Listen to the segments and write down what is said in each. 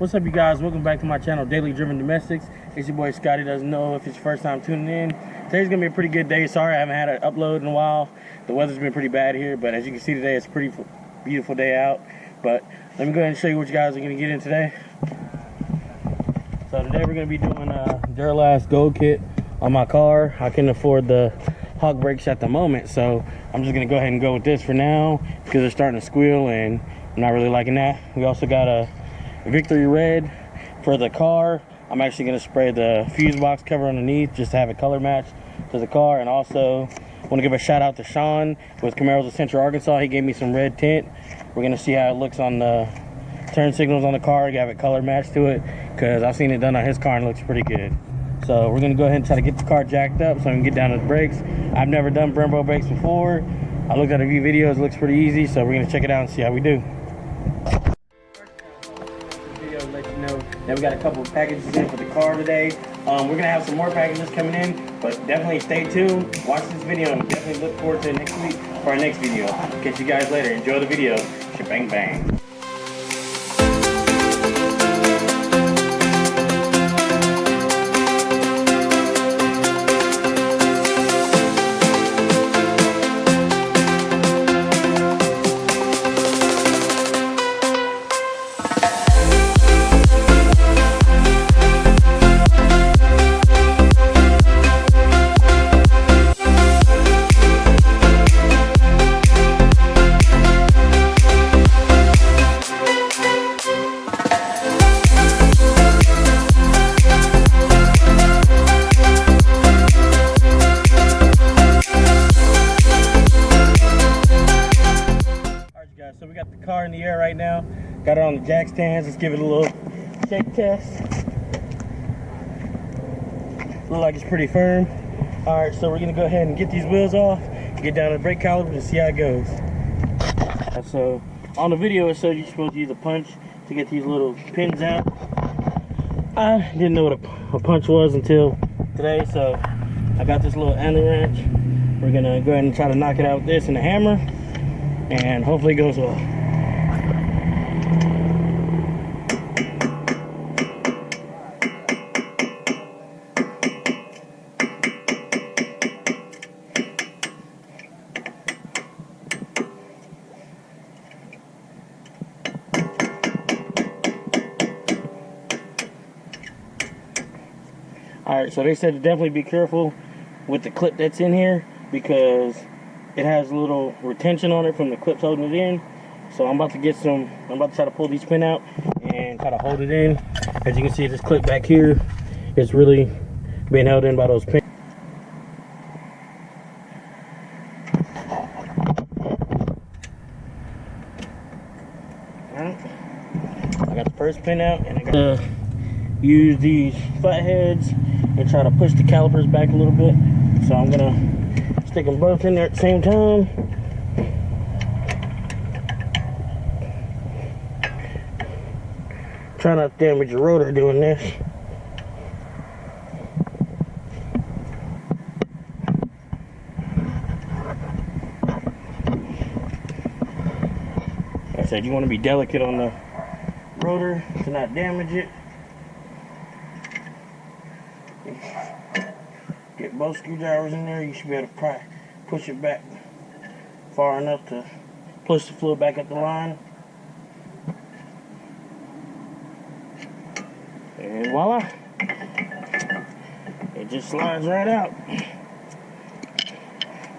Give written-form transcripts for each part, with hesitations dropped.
What's up, you guys? Welcome back to my channel, Daily Driven Domestics. It's your boy Scotty. Doesn't know if it's your first time tuning in. Today's gonna be a pretty good day. Sorry I haven't had an upload in a while. The weather's been pretty bad here, but as you can see today, it's a pretty beautiful day out. But let me go ahead and show you what you guys are gonna get in today. So today we're gonna be doing a Duralast Gold Kit on my car. I couldn't afford the hawk brakes at the moment, so I'm just gonna go ahead and go with this for now because they're starting to squeal and I'm not really liking that. We also got a Victory Red for the car. I'm actually going to spray the fuse box cover underneath just to have it color match to the car. And also want to give a shout out to Sean with Camaro's of Central Arkansas. He gave me some red tint. We're going to see how it looks on the turn signals on the car, have it color match to it, because I've seen it done on his car and it looks pretty good. So we're going to go ahead and try to get the car jacked up so I can get down to the brakes. I've never done Brembo brakes before. I looked at a few videos, it looks pretty easy, so we're going to check it out and see how we do. Let you know that we got a couple of packages in for the car today. We're gonna have some more packages coming in, but definitely stay tuned, watch this video, and definitely look forward to next week for our next video. Catch you guys later. Enjoy the video. Shebang bang. So we got the car in the air right now. Got it on the jack stands. Let's give it a little shake test. Look like it's pretty firm. All right, so we're gonna go ahead and get these wheels off, get down to the brake caliper and see how it goes. So on the video it showed you're supposed to use a punch to get these little pins out. I didn't know what a punch was until today, so I got this little Allen wrench. We're gonna go ahead and try to knock it out with this and a hammer, and hopefully it goes well. Alright, so they said to definitely be careful with the clip that's in here because it has a little retention on it from the clips holding it in. So I'm about to try to pull these pin out and try to hold it in. As you can see, this clip back here is really being held in by those pins. Alright, I got the first pin out and I got to use these flat heads and try to push the calipers back a little bit. So I'm gonna stick them both in there at the same time. Try not to damage your rotor doing this. Like I said, you want to be delicate on the rotor to not damage it. Get both screwdrivers in there, you should be able to push it back far enough to push the fluid back up the line. And voila! It just slides right out. It's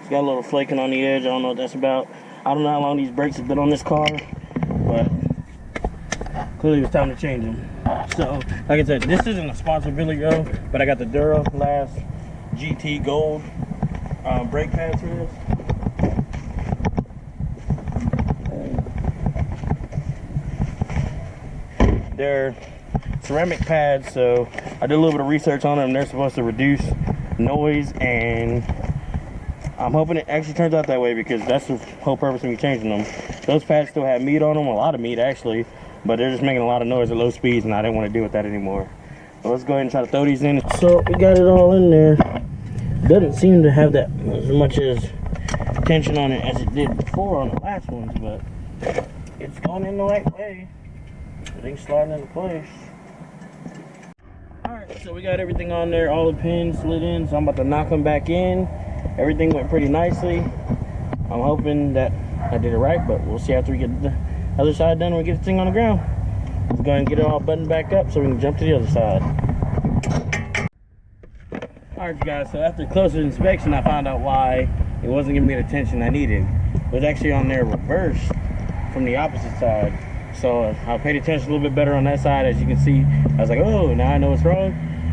got a little flaking on the edge. I don't know what that's about. I don't know how long these brakes have been on this car, but clearly it's time to change them. So, like I said, this isn't a sponsored video, but I got the Duralast GT Gold brake pads for this. They're ceramic pads, so I did a little bit of research on them. They're supposed to reduce noise, and I'm hoping it actually turns out that way because that's the whole purpose of me changing them. Those pads still have meat on them, a lot of meat actually, but they're just making a lot of noise at low speeds, and I didn't want to deal with that anymore. So let's go ahead and try to throw these in. So we got it all in there. Doesn't seem to have that as much as tension on it as it did before on the last ones, but it's going in the right way. Everything's sliding into place. Alright, so we got everything on there, all the pins slid in, so I'm about to knock them back in. Everything went pretty nicely. I'm hoping that I did it right, but we'll see after we get the other side done. We'll get the thing on the ground. Let's go ahead and get it all buttoned back up so we can jump to the other side. Alright, you guys, so after closer inspection, I found out why it wasn't giving me the attention I needed. It was actually on there reversed from the opposite side. So I paid attention a little bit better on that side. As you can see, I was like, oh, now I know what's wrong.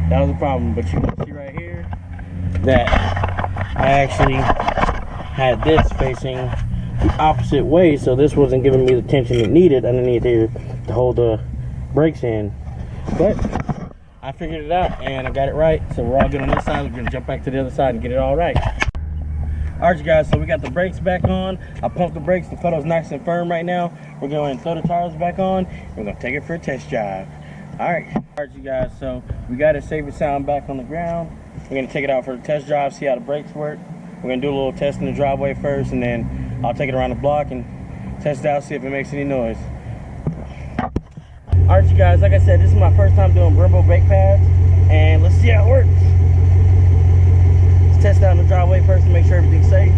That was a problem. But you can see right here that I actually had this facing the opposite way, so this wasn't giving me the tension it needed underneath here to hold the brakes in. But I figured it out and I got it right, so we're all good on this side. We're gonna jump back to the other side and get it all right. Alright, you guys, so we got the brakes back on. I pumped the brakes, the pedal's nice and firm right now. We're going to throw the tires back on. We're gonna take it for a test drive. Alright, you guys, so we got it safe and sound back on the ground. We're gonna take it out for the test drive, see how the brakes work. We're gonna do a little test in the driveway first, and then I'll take it around the block and test it out, see if it makes any noise. Alright, you guys, like I said, this is my first time doing Brembo brake pads, and let's see how it works. Let's test it out in the driveway first to make sure everything's safe.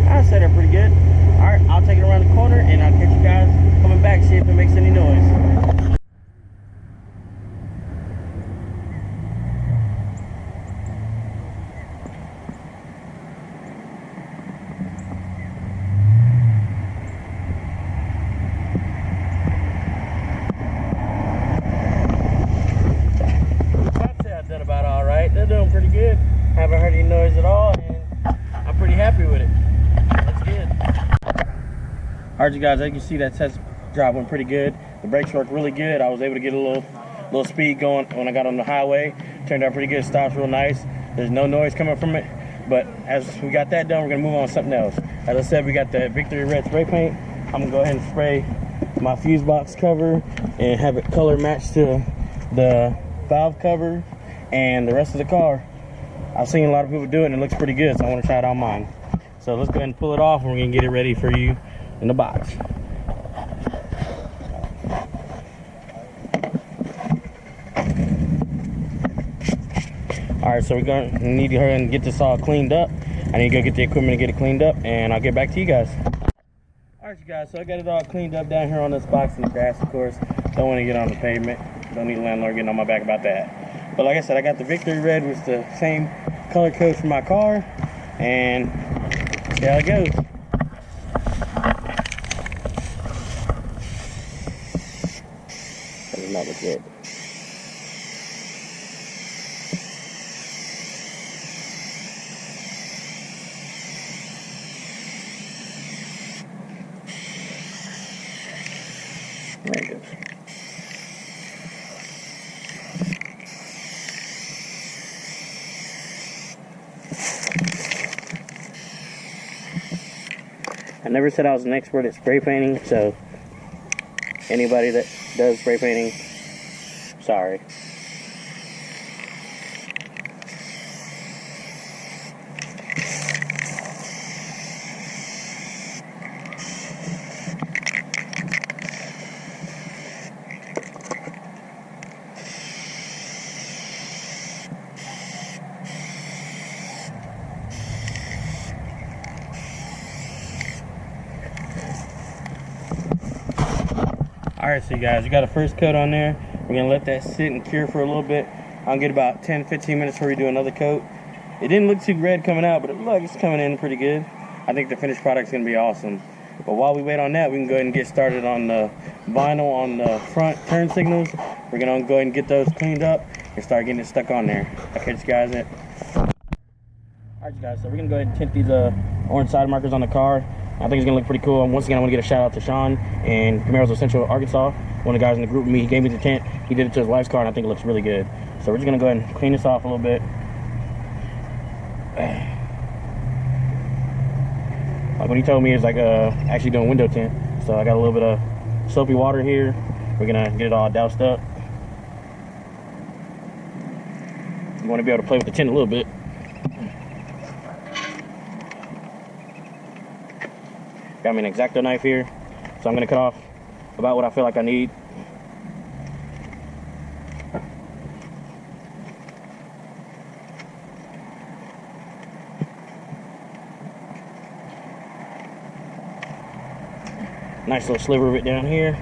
I said they're pretty good. Alright, I'll take it around the corner, and I'll catch you guys coming back, see if it makes any noise. They're doing pretty good. Haven't heard any noise at all, and I'm pretty happy with it. That's good. Alright, you guys, as you can see, that test drive went pretty good. The brakes worked really good. I was able to get a little speed going when I got on the highway. Turned out pretty good. Stops real nice. There's no noise coming from it. But as we got that done, we're gonna move on to something else. As I said, we got the Victory Red spray paint. I'm gonna go ahead and spray my fuse box cover and have it color match to the valve cover and the rest of the car. I've seen a lot of people do it and it looks pretty good, so I want to try it on mine. So let's go ahead and pull it off and we're gonna get it ready for you in the box. Alright, so we're going to need to hurry and get this all cleaned up. I need to go get the equipment and get it cleaned up, and I'll get back to you guys. Alright, you guys, so I got it all cleaned up down here on this box in the grass, of course. Don't want to get on the pavement. Don't need a landlord getting on my back about that. But like I said, I got the Victory Red with the same color code for my car, and see how it goes. That does not look good. There it goes. I never said I was an expert at spray painting, so anybody that does spray painting, sorry. Alright, so you guys, you got a first coat on there. We're going to let that sit and cure for a little bit. I'll get about 10-15 minutes before we do another coat. It didn't look too red coming out, but it looks like it's coming in pretty good. I think the finished product's going to be awesome. But while we wait on that, we can go ahead and get started on the vinyl on the front turn signals. We're going to go ahead and get those cleaned up and start getting it stuck on there. I'll catch you guys in. Alright, you guys, so we're going to go ahead and tint these orange side markers on the car. I think it's gonna look pretty cool. Once again, I want to get a shout out to Sean in Camaro's of Central Arkansas. One of the guys in the group with me, he gave me the tint. He did it to his wife's car, and I think it looks really good. So we're just gonna go ahead and clean this off a little bit. Like what he told me is like actually doing window tint. So I got a little bit of soapy water here. We're gonna get it all doused up. You want to be able to play with the tint a little bit. Got me an X-Acto knife here, so I'm gonna cut off about what I feel like I need. Nice little sliver of it down here.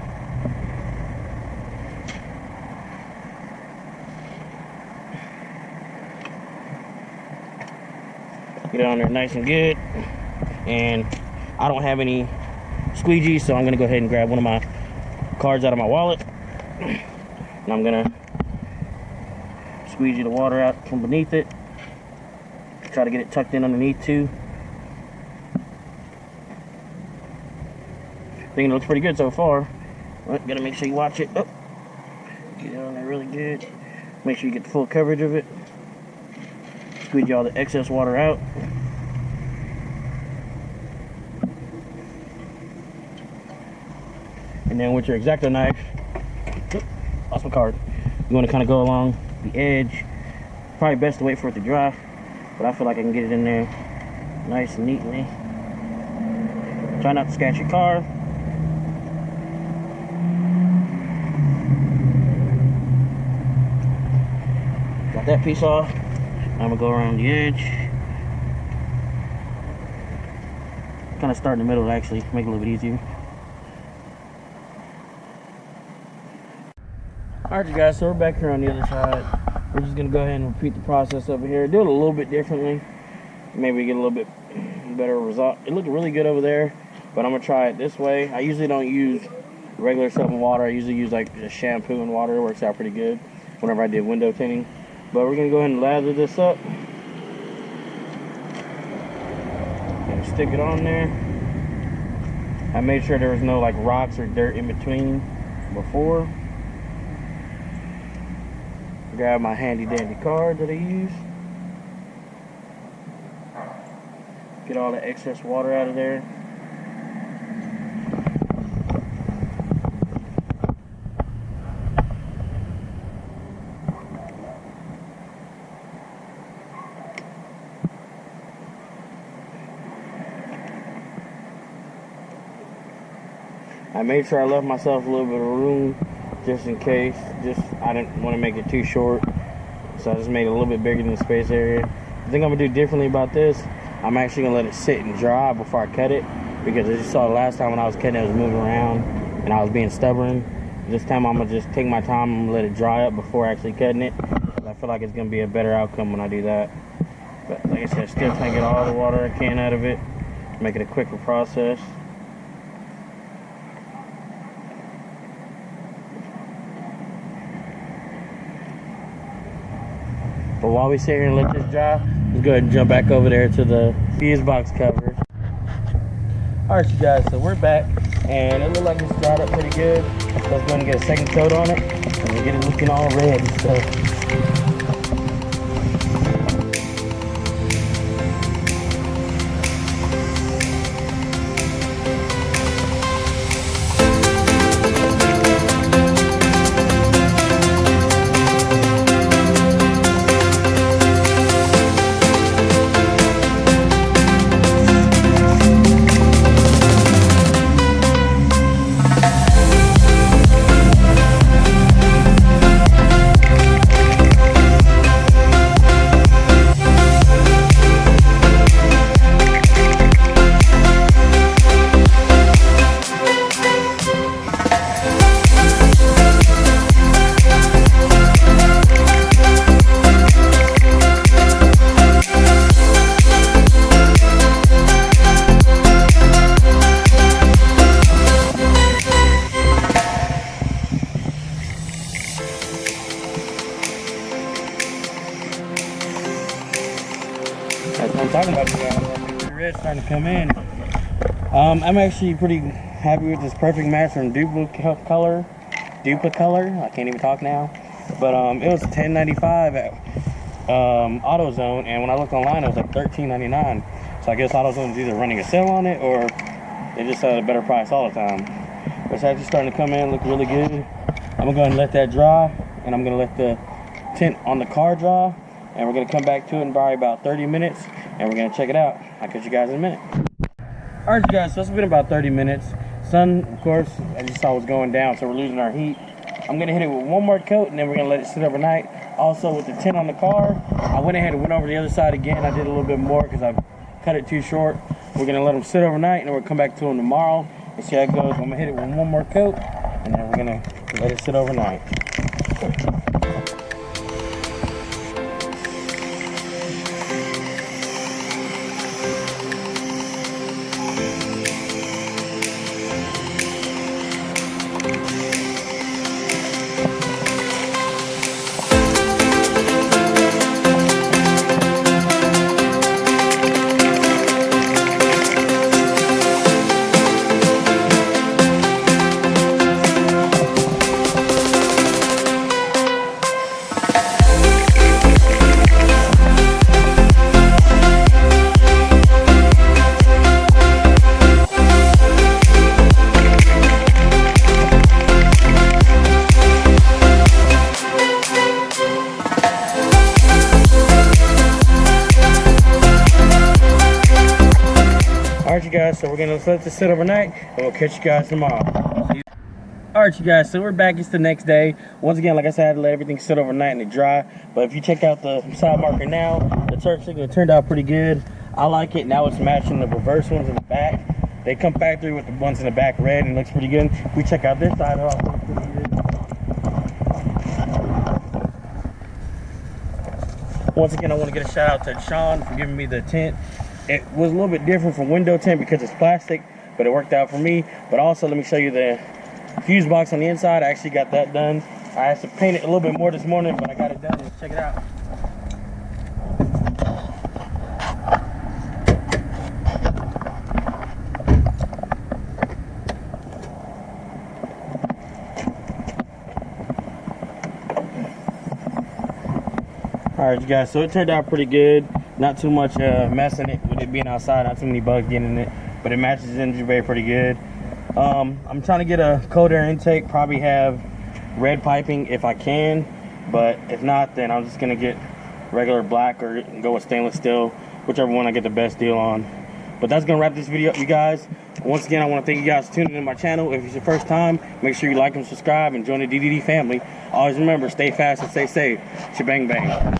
Get it on there nice and good. And I don't have any squeegees, so I'm gonna go ahead and grab one of my cards out of my wallet. And I'm gonna squeegee the water out from beneath it. Try to get it tucked in underneath too. I think it looks pretty good so far. But gotta make sure you watch it. Oh, get it on there really good. Make sure you get the full coverage of it. Squeegee all the excess water out. And then with your X-Acto knife, lost my card. You want to kind of go along the edge. Probably best to wait for it to dry, but I feel like I can get it in there nice and neatly. Try not to scratch your car. Got that piece off. I'm gonna go around the edge. Kind of start in the middle to actually make it a little bit easier. Alright, you guys, so we're back here on the other side. We're just gonna go ahead and repeat the process over here. Do it a little bit differently. Maybe get a little bit better result. It looked really good over there, but I'm gonna try it this way. I usually don't use regular soap and water. I usually use like just shampoo and water. It works out pretty good whenever I did window tinting. But we're gonna go ahead and lather this up. And stick it on there. I made sure there was no like rocks or dirt in between before. Grab my handy dandy card that I use. Get all the excess water out of there. I made sure I left myself a little bit of room just in case. I didn't want to make it too short, so I just made it a little bit bigger than the space area. The thing I'm gonna do differently about this, I'm actually gonna let it sit and dry before I cut it, because as you saw the last time when I was cutting, it was moving around and I was being stubborn. This time I'm gonna just take my time and let it dry up before actually cutting it. I feel like it's gonna be a better outcome when I do that. But like I said, still trying to get all the water I can out of it, make it a quicker process. But while we sit here and let this dry, let's go ahead and jump back over there to the fuse box cover. Alright, you guys, so we're back, and it looks like it's dried up pretty good. Let's go ahead and get a second coat on it, and we'll get it looking all red and stuff. That's what I'm talking about, you guys. The red's starting to come in. I'm actually pretty happy with this perfect match from Duplicolor. I can't even talk now. But it was $10.95 at AutoZone, and when I looked online, it was like $13.99. So I guess AutoZone's either running a sale on it, or they just sell at a better price all the time. But it's actually starting to come in, look really good. I'm gonna go ahead and let that dry, and I'm gonna let the tint on the car dry, and we're gonna come back to it in probably about 30 minutes, and we're gonna check it out. I'll catch you guys in a minute. Alright guys, so it's been about 30 minutes. Sun, of course, as you saw, was going down, so we're losing our heat. I'm gonna hit it with one more coat and then we're gonna let it sit overnight. Also with the tint on the car, I went ahead and went over the other side again. I did a little bit more because I cut it too short. We're gonna let them sit overnight and then we'll come back to them tomorrow and see how it goes. I'm gonna hit it with one more coat and then we're gonna let it sit overnight. Alright you guys, so we're gonna let this sit overnight and we'll catch you guys tomorrow. Alright you guys, so we're back. It's the next day. Once again, like I said, I had to let everything sit overnight and it dry. But if you check out the side marker now, the turn signal turned out pretty good. I like it. Now it's matching the reverse ones in the back. They come factory with the ones in the back red and it looks pretty good. If we check out this side, it also looks pretty good. Once again, I want to get a shout out to Sean for giving me the tint. It was a little bit different from window tint because it's plastic, but it worked out for me. But also, let me show you the fuse box on the inside. I actually got that done. I had to paint it a little bit more this morning, but I got it done. Let's check it out. Alright you guys, so it turned out pretty good. Not too much mess in it with it being outside, not too many bugs getting in it, but it matches the engine bay pretty good. I'm trying to get a cold air intake, probably have red piping if I can, but if not, then I'm just gonna get regular black or go with stainless steel, whichever one I get the best deal on. But that's gonna wrap this video up, you guys. Once again, I want to thank you guys for tuning in to my channel. If it's your first time, make sure you like and subscribe and join the DDD family. Always remember, stay fast and stay safe. Shebang bang.